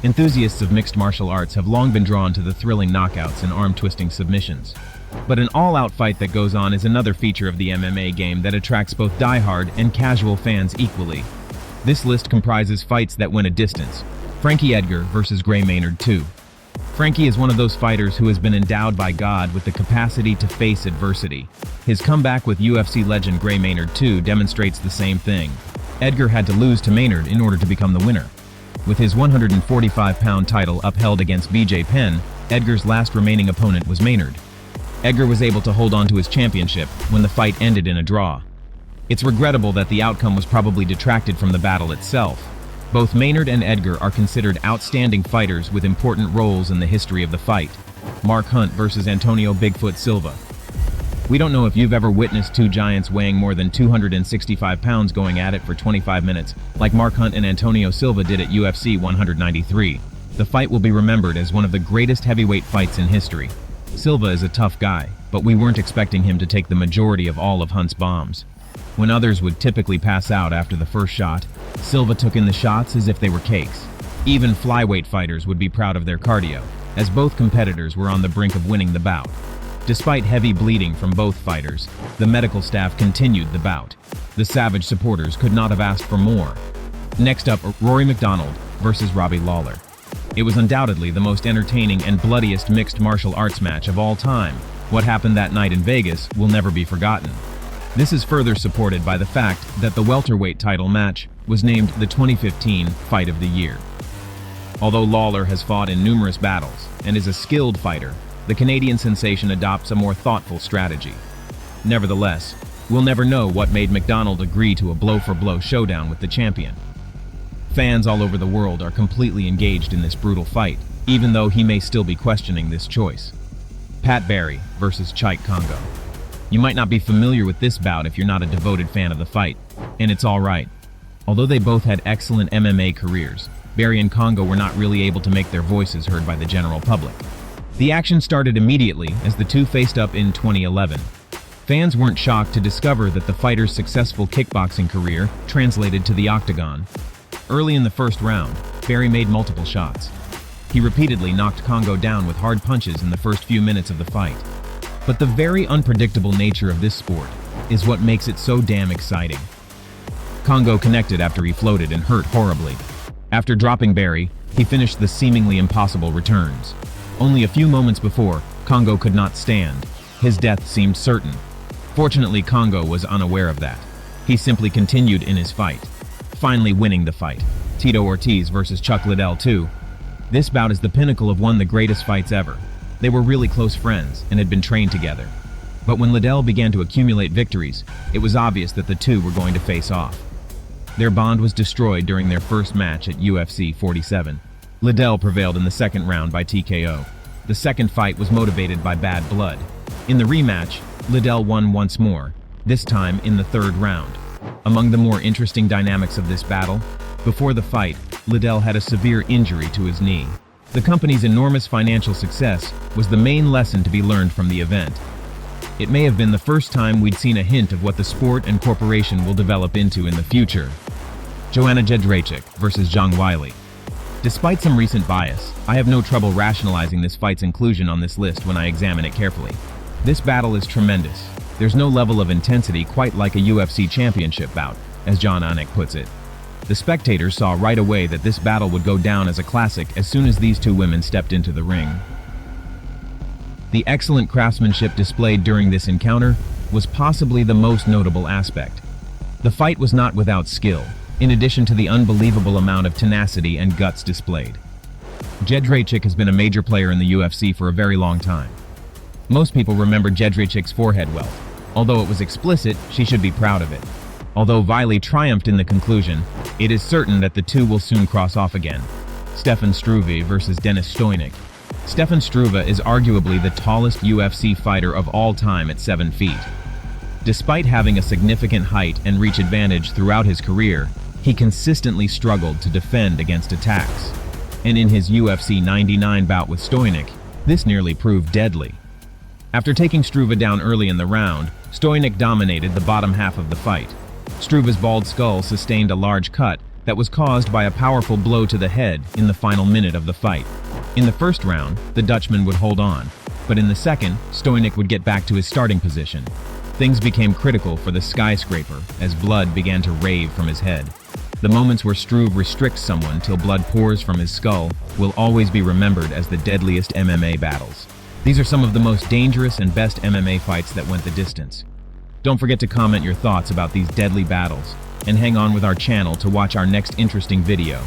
Enthusiasts of mixed martial arts have long been drawn to the thrilling knockouts and arm-twisting submissions. But an all-out fight that goes on is another feature of the MMA game that attracts both die-hard and casual fans equally. This list comprises fights that went a distance. Frankie Edgar versus Gray Maynard 2. Frankie is one of those fighters who has been endowed by God with the capacity to face adversity. His comeback with UFC legend Gray Maynard 2 demonstrates the same thing. Edgar had to lose to Maynard in order to become the winner. With his 145-pound title upheld against BJ Penn, Edgar's last remaining opponent was Maynard. Edgar was able to hold on to his championship when the fight ended in a draw. It's regrettable that the outcome was probably detracted from the battle itself. Both Maynard and Edgar are considered outstanding fighters with important roles in the history of the fight. Mark Hunt versus Antonio Bigfoot Silva. We don't know if you've ever witnessed two giants weighing more than 265 pounds going at it for 25 minutes, like Mark Hunt and Antonio Silva did at UFC 193. The fight will be remembered as one of the greatest heavyweight fights in history. Silva is a tough guy, but we weren't expecting him to take the majority of all of Hunt's bombs. When others would typically pass out after the first shot, Silva took in the shots as if they were cakes. Even flyweight fighters would be proud of their cardio, as both competitors were on the brink of winning the bout. Despite heavy bleeding from both fighters, the medical staff continued the bout. The Savage supporters could not have asked for more. Next up, Rory MacDonald versus Robbie Lawler. It was undoubtedly the most entertaining and bloodiest mixed martial arts match of all time. What happened that night in Vegas will never be forgotten. This is further supported by the fact that the welterweight title match was named the 2015 Fight of the Year. Although Lawler has fought in numerous battles and is a skilled fighter, the Canadian sensation adopts a more thoughtful strategy. Nevertheless, we'll never know what made MacDonald agree to a blow-for-blow showdown with the champion. Fans all over the world are completely engaged in this brutal fight, even though he may still be questioning this choice. Pat Barry versus Cheick Kongo. You might not be familiar with this bout if you're not a devoted fan of the fight, and it's alright. Although they both had excellent MMA careers, Barry and Kongo were not really able to make their voices heard by the general public. The action started immediately as the two faced up in 2011. Fans weren't shocked to discover that the fighter's successful kickboxing career translated to the octagon. Early in the first round, Barry made multiple shots. He repeatedly knocked Kongo down with hard punches in the first few minutes of the fight. But the very unpredictable nature of this sport is what makes it so damn exciting. Kongo connected after he floated and hurt horribly. After dropping Barry, he finished the seemingly impossible returns. Only a few moments before, Kongo could not stand. His death seemed certain. Fortunately, Kongo was unaware of that. He simply continued in his fight, finally winning the fight. Tito Ortiz versus Chuck Liddell 2. This bout is the pinnacle of one of the greatest fights ever. They were really close friends and had been trained together. But when Liddell began to accumulate victories, it was obvious that the two were going to face off. Their bond was destroyed during their first match at UFC 47. Liddell prevailed in the second round by TKO. The second fight was motivated by bad blood. In the rematch, Liddell won once more, this time in the third round. Among the more interesting dynamics of this battle, before the fight, Liddell had a severe injury to his knee. The company's enormous financial success was the main lesson to be learned from the event. It may have been the first time we'd seen a hint of what the sport and corporation will develop into in the future. Joanna Jędrzejczyk versus Zhang Weili. Despite some recent bias, I have no trouble rationalizing this fight's inclusion on this list when I examine it carefully. This battle is tremendous. There's no level of intensity quite like a UFC championship bout, as John Anik puts it. The spectators saw right away that this battle would go down as a classic as soon as these two women stepped into the ring. The excellent craftsmanship displayed during this encounter was possibly the most notable aspect. The fight was not without skill, in addition to the unbelievable amount of tenacity and guts displayed. Jędrzejczyk has been a major player in the UFC for a very long time. Most people remember Jędrzejczyk's forehead welt. Although it was explicit, she should be proud of it. Although Weili triumphed in the conclusion, it is certain that the two will soon cross off again. Stefan Struve versus Denis Stoinik. Stefan Struve is arguably the tallest UFC fighter of all time at 7 feet. Despite having a significant height and reach advantage throughout his career, he consistently struggled to defend against attacks. And in his UFC 99 bout with Stoinik, this nearly proved deadly. After taking Struve down early in the round, Stoinik dominated the bottom half of the fight. Struve's bald skull sustained a large cut, that was caused by a powerful blow to the head in the final minute of the fight. In the first round, the Dutchman would hold on, but in the second, Stoynik would get back to his starting position. Things became critical for the skyscraper as blood began to rave from his head. The moments where Struve restricts someone till blood pours from his skull will always be remembered as the deadliest MMA battles. These are some of the most dangerous and best MMA fights that went the distance. Don't forget to comment your thoughts about these deadly battles, and hang on with our channel to watch our next interesting video.